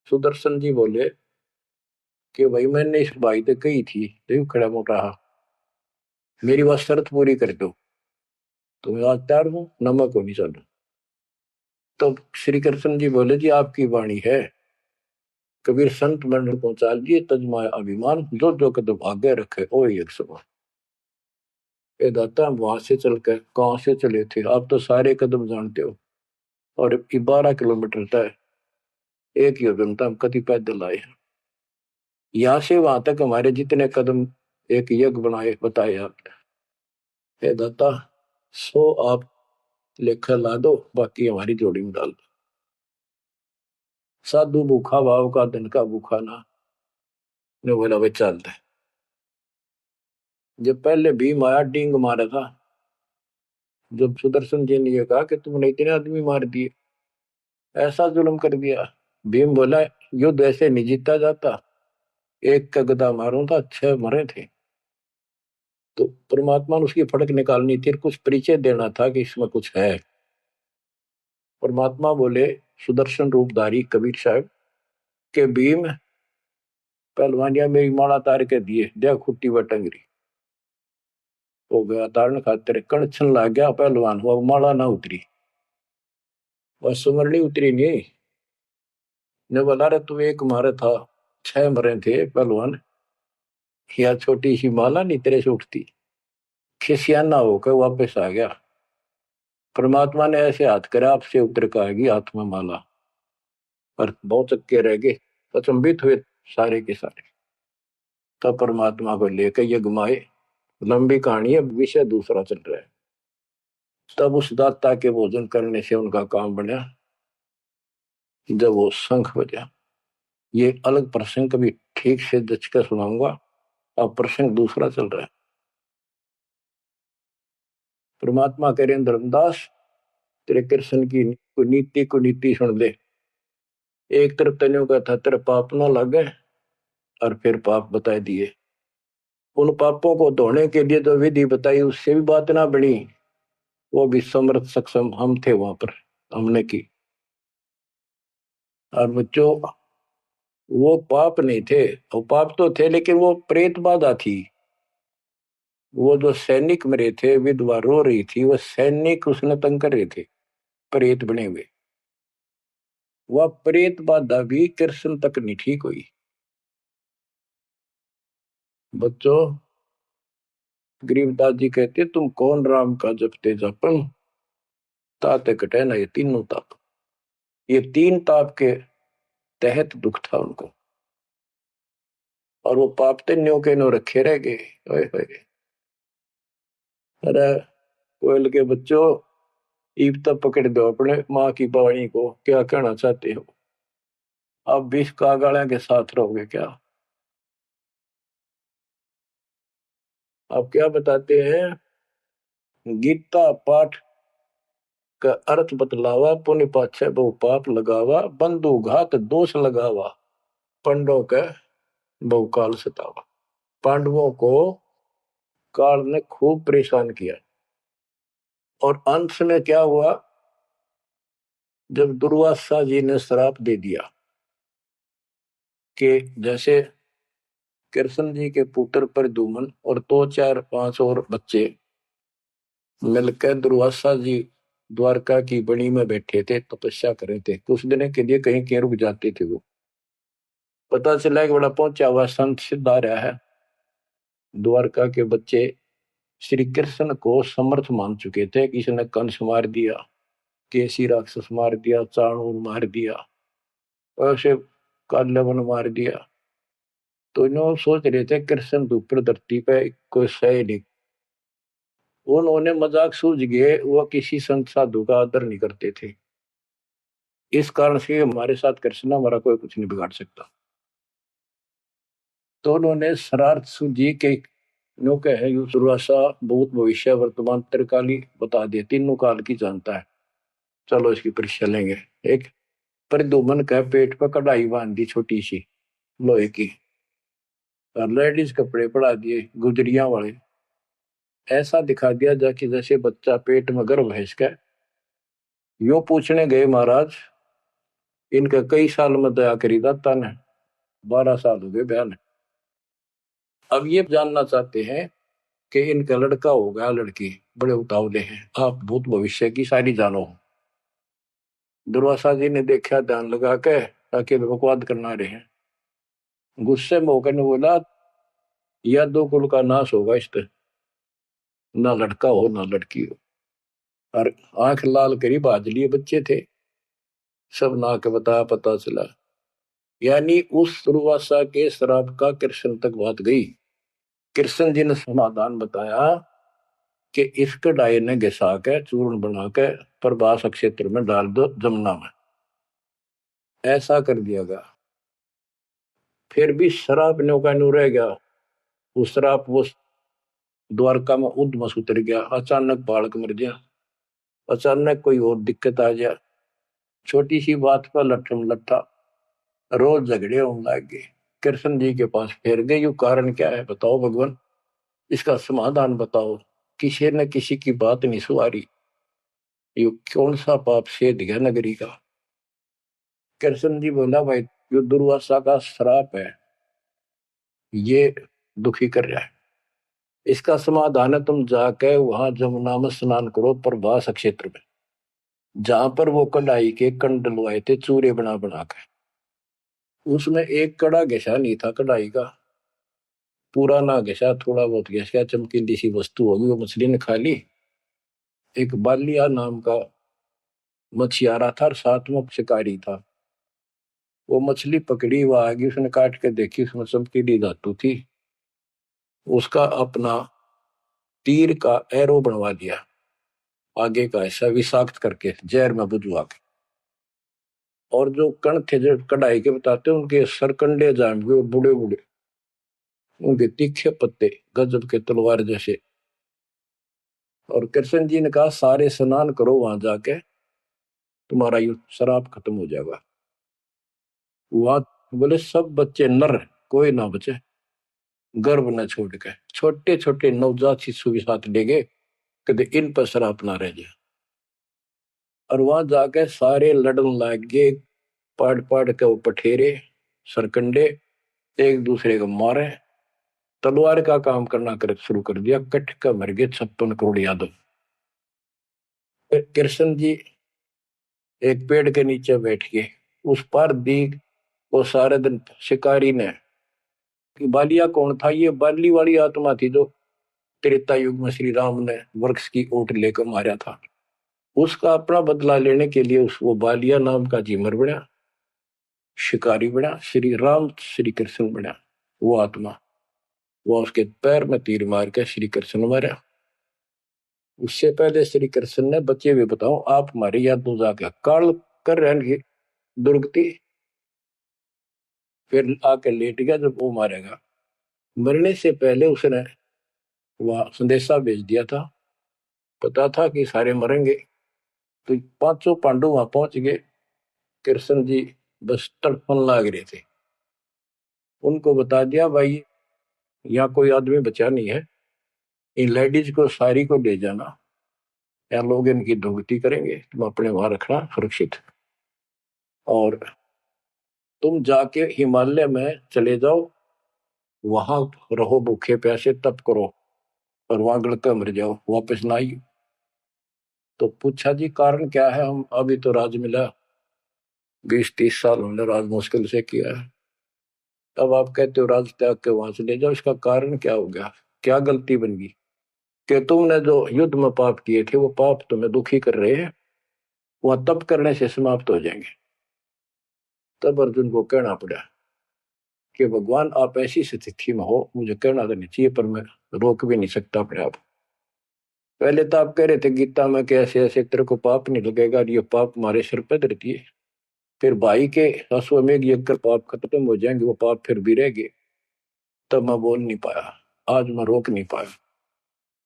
सुदर्शन जी बोले कि भाई मैंने इस भाई तो कही थी, देव खड़ा मोटा, मेरी बात शर्त पूरी कर दो तो मैं आज तैयार हूं, नमक हो नहीं चलो। तो श्री कृष्ण जी बोले, जी आपकी वाणी है, कबीर संत मंडल को चाल दिए तजमाए अभिमान, जो जो कदम आगे रखे ओ एक समान। ये दाता, हम वहां से चलकर कहां से चले थे, आप तो सारे कदम जानते हो, और 12 किलोमीटर तय, 1 योजन हम कति पैदल आए हैं। यहाँ से वहां तक हमारे जितने कदम एक यज्ञ बनाए बताए आपने। हे दाता, 100 आप लेखा ला दो, बाकी हमारी जोड़ी में डाल दो। साधु भूखा भाव का, धन का भूखा ना। ने बोला, भाई चलते। जब पहले भीम आया डींग मारा था, जब सुदर्शन जी ने ये कहा कि तुमने इतने आदमी मार दिए, ऐसा जुल्म कर दिया, भीम बोला, युद्ध ऐसे नहीं जीता जाता, एक का गदा मारो था 6 मरे थे। तो परमात्मा ने उसकी फड़क निकालनी थी, कुछ परिचय देना था कि इसमें कुछ है। परमात्मा बोले, सुदर्शन रूपधारी कबीर साहब के भीम, पहलवानिया मेरी माला तार के दिए, देख खुट्टी व टंगरी। हो गया धारण खातिर कणछन लाग गया पहलवान, वो माला ना उतरी, वह सुमरनी उतरी नहीं ने बोला रे तू एक मारे था 6 मरे थे पहलवान, या छोटी सी माला नहीं तेरे से उठती। खिसियाना होकर वापस आ गया। परमात्मा ने ऐसे हाथ करे आपसे उतर कर आएगी हाथ में माला, पर बहुत चक्के रह गए, अचंभित हुए सारे के सारे। तब परमात्मा को लेकर ये घुमाए, लंबी कहानी है, विषय दूसरा चल रहा है। तब उस दाता के भोजन करने से उनका काम बना जब वो शंख बजा। ये अलग प्रसंग कभी ठीक से जच कर सुनाऊंगा, अब प्रसंग दूसरा चल रहा है। परमात्मा कह रहे धर्मदास तेरे कृष्ण की नीति को नीति सुन ले। एक तरफ तनियों का था तेरे पाप ना लगे, और फिर पाप बताए दिए। उन पापों को धोने के लिए जो विधि बताई उससे भी बात ना बनी, वो भी समर्थ सक्षम हम थे वहां पर, हमने की। और बच्चों वो पाप नहीं थे, वो पाप तो थे लेकिन वो प्रेत बाधा थी। वो जो सैनिक मरे थे, विधवा रो रही थी, वो सैनिक उसने तंग कर रहे थे प्रेत बने हुए। वह प्रेत बाधा भी कृष्ण तक नहीं ठीक हुई। बच्चों गरीबदास जी कहते तुम कौन राम का जपते जपन, ताते कटे ना ये तीनों ताप। ये 3 ताप के तहत दुख था उनको, और वो पाप ते न्यो के न्यो रखे रह गए। ओए होए। अरे कोयल के बच्चों, ईब तक पकड़ दो अपने माँ की बाणी को, क्या कहना चाहते हो? अब 20 कागाड़ा के साथ रहोगे क्या? आप क्या बताते हैं? गीता पाठ का अर्थ बतलावा, पुण्य पाछे बहु पाप लगावा, बंधु घात दोष लगावा, पंडों का बहु काल सतावा। पांडवों को काल ने खूब परेशान किया, और अंत में क्या हुआ, जब दुर्वासा जी ने श्राप दे दिया कि जैसे कृष्ण जी के पुत्र प्रद्युम्न और 2 4 5 और बच्चे मिलकर दुर्वासा जी द्वारका की बनी में बैठे थे, तपस्या कर रहे थे, कुछ दिन के लिए कहीं कहीं रुक जाते थे। वो पता चला कि बड़ा पहुंचा हुआ संत सिद्ध आ रहा है। द्वारका के बच्चे श्री कृष्ण को समर्थ मान चुके थे। किसी ने कंस मार दिया, केसी राक्षस मार दिया, चाणूर मार दिया, ऐसे काल्यवन मार दिया। तो इन्होंने सोच रहे थे कृष्ण तो ऊपर धरती पे कोई सही नहीं। उन्होंने मजाक सूझ गए, वो किसी संत साधु का आदर नहीं करते थे। इस कारण से हमारे साथ कृष्ण हमारा कोई कुछ नहीं बिगाड़ सकता। तो उन्होंने शरारत सूझी के नो कहे दुर्वासा भूत भविष्य वर्तमान त्रिकाली बता दिए, तीनों काल की जानता है, चलो इसकी परीक्षा लेंगे। एक प्रद्युम्न का पेट पर कढ़ाई बांध दी छोटी सी लोहे की, और लेडीज कपड़े पड़ा दिए गुजरिया वाले, ऐसा दिखा दिया जाकि जैसे बच्चा पेट में गर्भ है इसका। यो पूछने गए महाराज इनका कई साल में दया करी दाता ने, 12 साल हो गए बयान। अब ये जानना चाहते हैं कि इनका लड़का होगा लड़की, बड़े उतावले हैं, आप भूत भविष्य की सारी जानो। दुर्वासा जी ने देखा ध्यान लगा के, ताकि बकवाद करना रहे हैं। गुस्से में होकर ने बोला या 2 कुल का नाश होगा इस तरह, ना लड़का हो ना लड़की हो। और आंख लाल करी बाज लिए बच्चे थे, सब ना के बताया पता चला। यानी उस दुर्वासा के श्राप का कृष्ण तक बात गई। कृष्ण जी ने समाधान बताया कि इस कढ़ाई ने घिसा के चूर्ण बना के प्रभास क्षेत्र में डाल दो जमुना में। ऐसा कर दिया गया। फिर भी श्राप न्यो का न्यू रह गया। वो श्राप वो द्वारका में उद्मस उतर गया, अचानक बालक मर गया, अचानक कोई और दिक्कत आ गया, छोटी सी बात पर लट्ठम लट्ठा, रोज झगड़े होने लग गए। कृष्ण जी के पास फिर गए, यू कारण क्या है बताओ भगवान, इसका समाधान बताओ। किसी न किसी की बात नहीं सुहारी, यू कौन सा पाप सेध गया नगरी का। कृष्ण जी बोला भाई यो दुर्वासा का श्राप है, ये दुखी कर रहा है। इसका समाधान है, तुम जाके वहां जमुना में स्नान करो प्रभास क्षेत्र में, जहां पर वो कढ़ाई के कंड डलवाए थे चूरे बना बना के। उसमें एक कड़ा घिसा नहीं था कढ़ाई का, पूरा ना घिसा, थोड़ा बहुत घिसा, चमकीली सी वस्तु होगी, वो मछली ने खा ली। एक बालिया नाम का मछियारा था और साथ में शिकारी था। वो मछली पकड़ी, वो आगे उसने काट के देखी, उसमें चमकीली धातु थी। उसका अपना तीर का एरो बनवा दिया, आगे का ऐसा विषाक्त करके जहर में बुझवा के। और जो कण थे जो कढ़ाई के बताते उनके सरकंडे जाम गए, बूढ़े बूढ़े, उनके तीखे पत्ते गजब के तलवार जैसे। और कृष्ण जी ने कहा सारे स्नान करो वहां जाके, तुम्हारा ये शराब खत्म हो जाएगा। वहां बोले सब बच्चे नर, कोई ना बचे, गर्भ न छोड़ के, छोटे छोटे नवजात शिशु भी साथ ले गए, कदे इन पर शराब ना रह जाए। और वहां जाके सारे लड़न लाग गए, पाड़ पाड़ के वो पठेरे सरकंडे एक दूसरे को मारे, तलवार का काम करना कर शुरू कर दिया। कट का मर गए 56 करोड़ यादव। कृष्ण जी एक पेड़ के नीचे बैठ के उस पर दी, वो सारे दिन शिकारी ने कि बालिया कौन था, ये बाली वाली आत्मा थी जो त्रेता युग में श्री राम ने वृक्ष की ओट लेकर मारा था। उसका अपना बदला लेने के लिए उस वो बालिया नाम का जीमर बना, शिकारी बना, श्री राम श्री कृष्ण बना। वो आत्मा, वो उसके पैर में तीर मार के श्री कृष्ण मारा। उससे पहले श्री कृष्ण ने बच्चे हुए बताओ आप हमारे याद तो जाके काल कर रहे दुर्गति, फिर आके लेट गया जब वो मारेगा। मरने से पहले उसने वह संदेशा भेज दिया था, पता था कि सारे मरेंगे। तो पांचों पांडव वहां पहुंच गए, कृष्ण जी बस तड़पन लाग रहे थे। उनको बता दिया भाई यहाँ कोई आदमी बचा नहीं है, इन लेडीज को सारी को ले जाना, या लोग इनकी दुर्गति करेंगे, तुम अपने वहां रखना सुरक्षित। और तुम जाके हिमालय में चले जाओ, वहां रहो भूखे प्यासे तप करो, और वहां गलकर मर जाओ, वापस ना आई। तो पूछा जी कारण क्या है, हम अभी तो राज मिला, 20-30 साल हमने राज मुश्किल से किया है, अब आप कहते हो राज त्याग के वहां चले जाओ, इसका कारण क्या हो गया, क्या गलती बन गई कि तुमने जो युद्ध में पाप किए थे वो पाप तुम्हें दुखी कर रहे हैं, वह तप करने से समाप्त हो जाएंगे। तब अर्जुन को कहना पड़ा कि भगवान आप ऐसी स्थिति में हो, मुझे कहना तो नहीं चाहिए पर मैं रोक भी नहीं सकता अपने आप। पहले तो आप कह रहे थे गीता में कि ऐसे ऐसे तेरे को पाप नहीं लगेगा, ये पाप हमारे सिर पर रहती है। फिर भाई के अश्वमेध यज्ञ कर पाप खत्म हो जाएंगे, वो पाप फिर भी रह गए। तब मैं बोल नहीं पाया, आज मैं रोक नहीं पाया।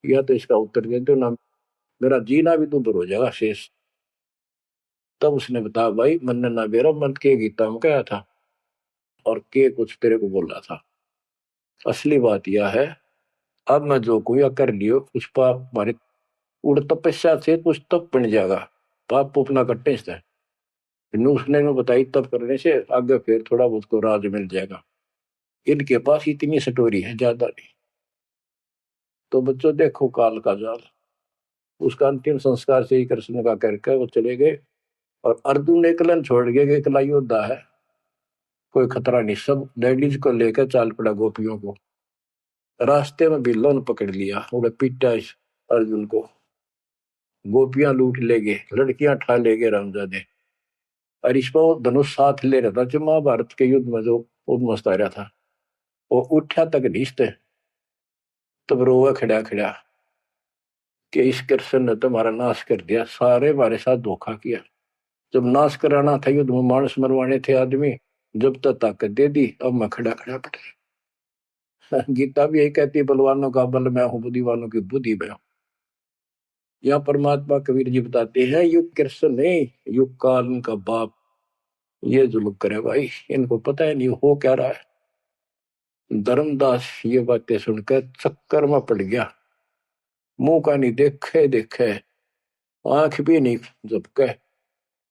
या तो इसका उत्तर दे दो ना, मेरा जीना भी दूभर हो जाएगा शेष। तब उसने बताया भाई मन ना मेरा मन के गीता में कहा था, और के कुछ तेरे को बोला था। असली बात यह है, अब मैं जो कोई कर लियो कुछ पाप हमारे उड़ तपस्या से कुछ तप बन जाएगा, पाप अपना कट्टे से। उसने में बताई तप करने से आगे फिर थोड़ा बहुत को राज मिल जाएगा। इनके पास इतनी स्टोरी है, ज्यादा नहीं। तो बच्चों देखो काल का जाल। उसका अंतिम संस्कार से ही कृष्ण का करके वो चले गए, और अर्जुन एकलन छोड़ गए, एकला योद्धा है, कोई खतरा नहीं, सब लेडीज को लेकर चाल पड़ा गोपियों को। रास्ते में बिल्लो ने पकड़ लिया, उन्हें पीटा इस अर्जुन को, गोपियां लूट ले गए, लड़कियां ठा ले गए रामजादे। और इस पर वो धनुष साथ ले रहा था जो महाभारत के युद्ध में जो उद्मस्त आ रहा था, वो उठा तक नीचते, तब रोवा खड़ा खड़ा कि इस कृष्ण ने तुम्हारा नाश कर दिया, सारे हमारे साथ धोखा किया। जब नाश कराना था युद्ध में, मानस मरवाने थे आदमी, जब तक ताकत दे दी, अब मैं खड़ा खड़ा पड़ा। गीता भी यही कहती है, बलवानों का बल मैं हूं, बुद्धिवानों की बुद्धि मैं हूं। यहाँ परमात्मा कबीर जी बताते हैं युग कृष्ण नहीं, युग काल का बाप ये जुल्म करे भाई, इनको पता है नहीं हो क्या रहा है। धर्मदास ये बातें सुनकर चक्कर में पड़ गया, मुंह का नहीं देखे देखे, आंख भी नहीं झपके।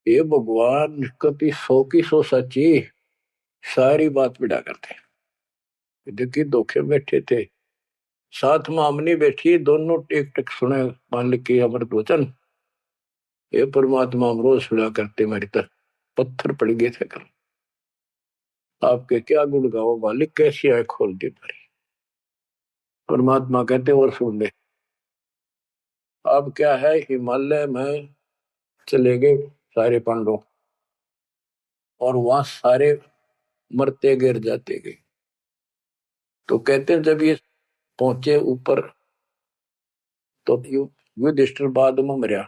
ये भगवान कति 100 की 100 सच्ची, सारी बात बिड़ा करते। देखिए धोखे बैठे थे, साथ में हमने बैठी, दोनों टेक टेक सुने मालिक के अमृत वचन। ये परमात्मा हम रोज सुना करते, मेरी तरह पत्थर पड़ गए थे कल। आपके क्या गुण गाओ मालिक, कैसी आंख खोल दी तुम्हारी। परमात्मा कहते और सुन ले। अब क्या है, हिमालय में चले गए सारे पांडव, और वहां सारे मरते गिर जाते गए। तो कहते हैं जब ये पहुंचे ऊपर, तो युधिष्ठिर बाद में मरिया,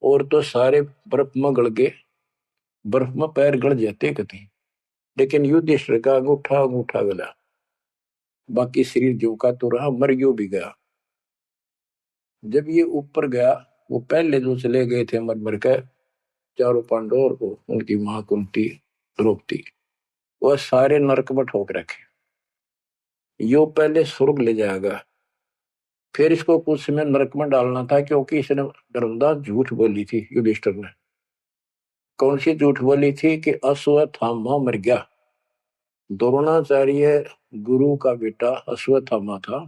और तो सारे बर्फ में गड़ गए, बर्फ में पैर गड़ जाते कति। लेकिन युधिष्ठिर का अंगूठा अंगूठा गला, बाकी शरीर जो का तो रहा, मर गयो भी गया। जब ये ऊपर गया, वो पहले जो चले गए थे मर मर के, चारों पांडव और उनकी मां कुंती द्रौपदी, वह सारे नरक में ठोक रखे। यो पहले स्वर्ग ले जाएगा, फिर इसको कुछ समय नरक में डालना था, क्योंकि इसने धर्मदास झूठ बोली थी युधिष्ठिर ने। कौन सी झूठ बोली थी कि अश्वत्थामा मर गया। द्रोणाचार्य गुरु का बेटा अश्वत्थामा था।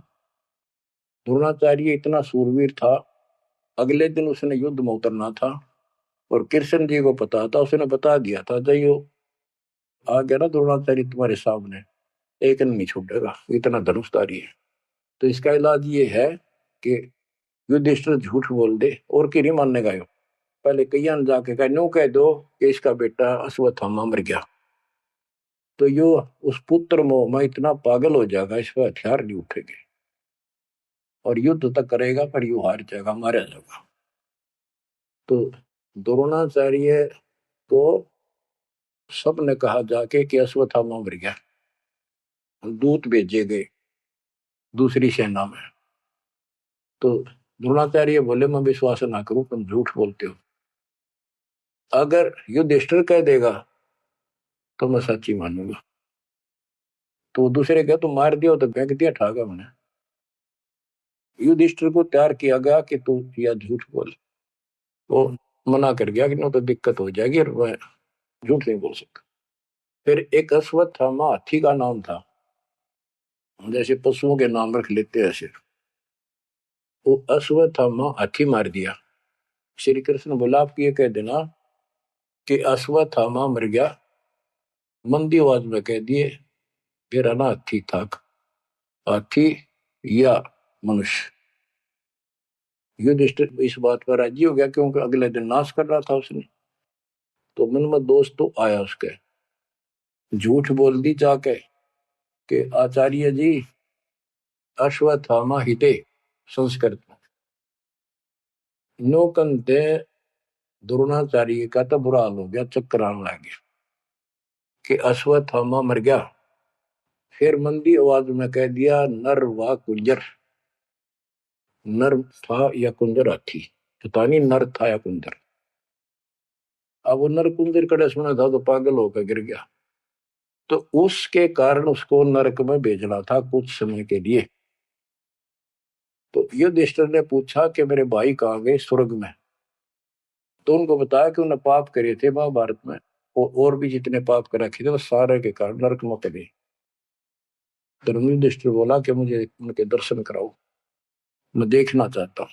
द्रोणाचार्य इतना सूरवीर था, अगले दिन उसने युद्ध में उतरना था, और कृष्ण जी को पता था, उसने बता दिया था जयो आ गया ना द्रोणाचार्य तुम्हारे सामने, एक नहीं छूटेगा, इतना धनुषधारी है। तो इसका इलाज ये है कि युधिष्ठिर झूठ बोल दे, और की नहीं मानने का। पहले कैया ने जाके कह नो कह दो कि इसका बेटा अश्वत्थामा मर गया, तो यो उस पुत्र मोह में इतना पागल हो जाएगा, इस पर हथियार नहीं उठेंगे, और युद्ध तक करेगा, पर यू हार जाएगा, मारा जाएगा। तो द्रोणाचार्य को सबने कहा जाके कि अश्वत्थामा मर गया। दूत भेजे गए दूसरी सेना में, तो द्रोणाचार्य बोले मैं विश्वास ना करूं, तुम झूठ बोलते हो। अगर युधिष्ठिर कह देगा तो मैं सच्ची मानूंगा। तो दूसरे कह तुम मार दिया तो फेंक दिया ठागा मैंने। युधिष्ठिर को तैयार किया गया कि तू या झूठ बोल। वो मना कर गया कि नो तो दिक्कत हो जाएगी, और मैं झूठ नहीं बोल सकता। फिर एक अश्वत्थामा हाथी का नाम था, जैसे पशुओं के नाम रख लेते हैं ऐसे। वो अश्वत्थामा हाथी मार दिया। श्री कृष्ण बोला आप ये कह देना कि अश्वत्थामा मर गया, मंदी आवाज में कह दिए मेरा ना हाथी था, हाथी या मनुष्य। युधिष्ठिर इस बात पर राजी हो गया, क्योंकि अगले दिन नाश कर रहा था उसने। तो मन में दोस्त तो आया उसके, झूठ बोल दी जाके कि आचार्य जी अश्वत्थामा हिते संस्कृत में नो कंते। द्रोणाचार्य का तो बुरा हाल हो गया, चक्कर आने लग गया कि अश्वत्थामा मर गया। फिर मंदी आवाज में कह दिया नर व कुंजर। नर था या कुंजर हाथी, पता नहीं नर था या कुंजर। अब वो नर कुंजर कड़े सुना था तो पागल होकर गिर गया। तो उसके कारण उसको नरक में भेजना था कुछ समय के लिए। तो युधिष्ठिर ने पूछा कि मेरे भाई कहाँ गए स्वर्ग में। तो उनको बताया कि उन्होंने पाप करे थे महाभारत में, और भी जितने पाप कर रखे थे वो सारे के कारण नरक में चले। धर्म युधिष्ठिर बोला कि मुझे उनके दर्शन कराओ, मैं देखना चाहता हूँ।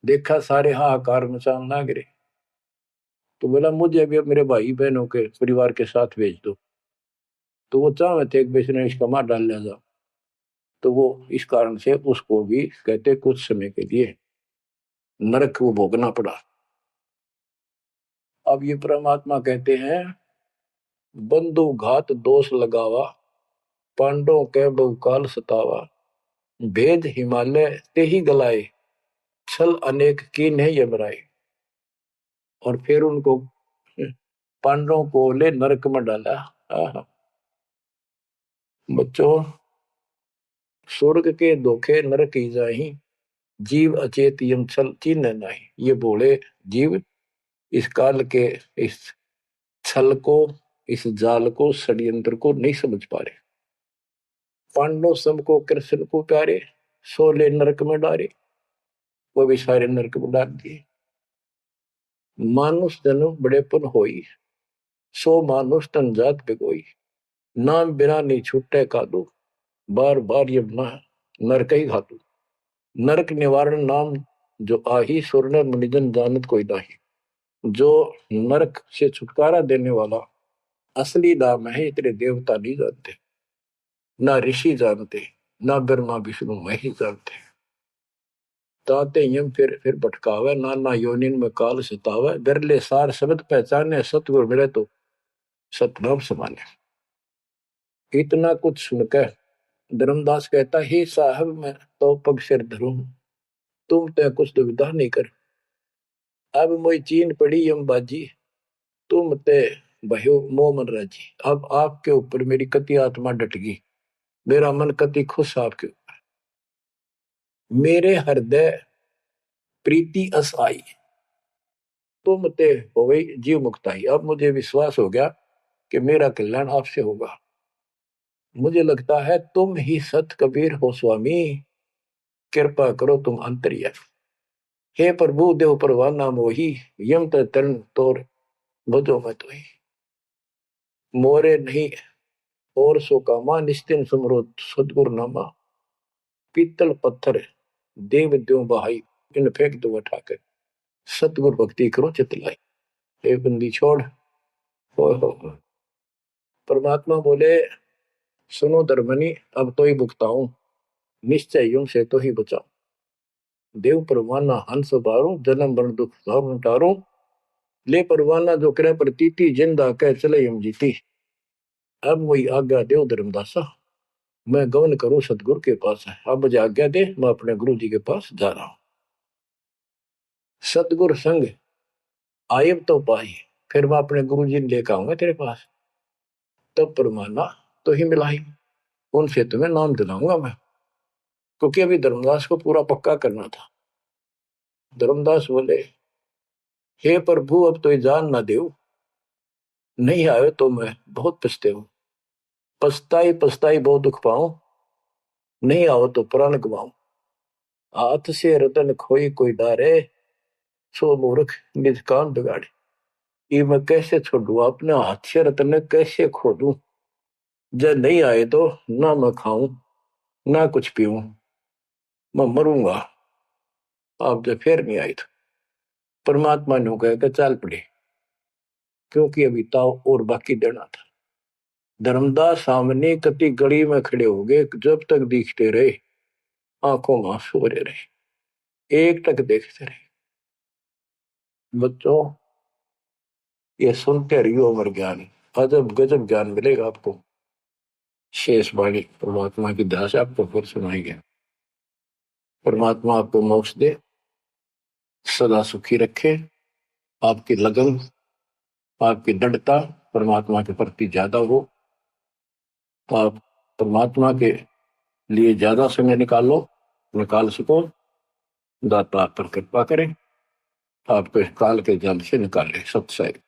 देखा सारे हाहाकार मचान ना गिरे। तो बोला मुझे भी मेरे भाई बहनों के परिवार के साथ भेज दो। तो वो चाहे थे एक बेचने इसका मार डाल लिया जाओ। तो वो इस कारण से उसको भी कहते कुछ समय के लिए नरक को भोगना पड़ा। अब ये परमात्मा कहते हैं बंधु घात दोष लगावा, पांडवों के बहुकाल सतावा, भेद हिमालय ते ही गलाए, छल अनेक की नहीं यमराए। और फिर उनको पांडवों को ले नरक में डाला। बच्चों स्वर्ग के धोखे नरक ही जाही, जीव अचेत यम छल चिन्ह नहीं। ये बोले जीव इस काल के इस छल को, इस जाल को, षड्यंत्र को नहीं समझ पा रहे। पांडव सबको कृष्ण को प्यारे, सोले नरक में डारे, वो भी सारे नरक में डाल दिए। मानुष जन्म बड़ेपन होई, सो मानुष तन जात बिगोई, नाम बिना नहीं छूटे कादू, बार बार ये नरक ही घातु। नरक निवारण नाम जो आही सुरनर मुनिजन जानत कोई नाही। जो नरक से छुटकारा देने वाला असली नाम है, इतने देवता नहीं जानते, ना ऋषि जानते, ना ब्रह्मा विष्णु महेश जानते। ताते यम फिर भटकावे, नाना योनिन में काल सतावे। बिरले सार शब्द पहचाने, सतगुरु मिले तो सतनाम समाने। इतना कुछ सुनकर धर्मदास कहता, हे साहब मैं तो पग सिर धरूं, तुम तो कुछ दुविधा नहीं कर। अब मोई चीन पड़ी यम बाजी, तुम ते भयो मोह मन राजी। अब आपके ऊपर मेरी कति आत्मा डट गई, मेरा मन कति खुश आपके ऊपर। मेरे हृदय प्रीति अस आई, तुम ते हो गई जीव मुक्ताई। अब मुझे विश्वास हो गया कि मेरा कल्याण आपसे होगा। मुझे लगता है तुम ही सत कबीर हो स्वामी, कृपा करो तुम अंतर्यामी। हे प्रभु देव परवाना मोही, यम तरण तोर भजो मैं तो ही। मोरे नहीं और सो कामा, निस्तिन सुमरो सदगुरु नामा। पीतल पत्थर देव द्यो बहाई, इन फेंक दो उठाकर, सतगुरु भक्ति करो चितलाई। हे बंदी छोड़। हो। परमात्मा बोले, सुनो धर्मनी, अब तो ही भुगताऊं, निश्चय यूं से तो ही बचाऊं। देव परवाना हंस बारो, जन्म मरण दुख भाव टारो। ले परवाना जो करे प्रतीति, जिंदा कह चले यम जीती। अब वही आज्ञा देव धर्मदासा, मैं गमन करूं सतगुरु के पास है। अब मुझे आज्ञा दे, मैं अपने गुरु जी के पास जा रहा हूं। सतगुरु संग आयब तो पाई, फिर मैं अपने गुरु जी ने लेकर आऊंगा तेरे पास। तब परमाना तो ही मिलाई, उनसे तुम्हें नाम दिलाऊंगा मैं। क्योंकि अभी धर्मदास को पूरा पक्का करना था। धर्मदास बोले, हे प्रभु अब तो जान ना दे, नहीं आए तो मैं बहुत पछते हूं। पछताई पछताई बहुत दुख पाऊं, नहीं आओ तो प्राण गवाऊं। हाथ से रतन खोई कोई डारे, सो मूर्ख निज कान बिगाड़े। ये मैं कैसे छोड़ू, अपने हाथ से रतन कैसे खो दूं। जब नहीं आए तो ना मैं खाऊं ना कुछ पीऊं, मैं मरूंगा। आप जब फिर नहीं आए तो परमात्मा ने कहा चाल पड़े, क्योंकि अभी ताव और बाकी देना था। धर्मदास सामने कति गली में खड़े हो गए, जब तक दिखते रहे आंखों में आंसू भरे रहे, एक टक देखते रहे। बच्चों ये सुनते रहियो अमर ज्ञान, अजब गजब ज्ञान मिलेगा आपको। शेष वाणी परमात्मा की दया से आपको फिर सुनाएंगे। परमात्मा आपको मोक्ष दे, सदा सुखी रखे। आपकी लगन, आपकी दृढ़ता परमात्मा के प्रति ज्यादा हो, तो आप परमात्मा के लिए ज्यादा समय निकाल सको। दाता आप पर कृपा करें, आपको इस काल के जल से निकाले। सत्संग।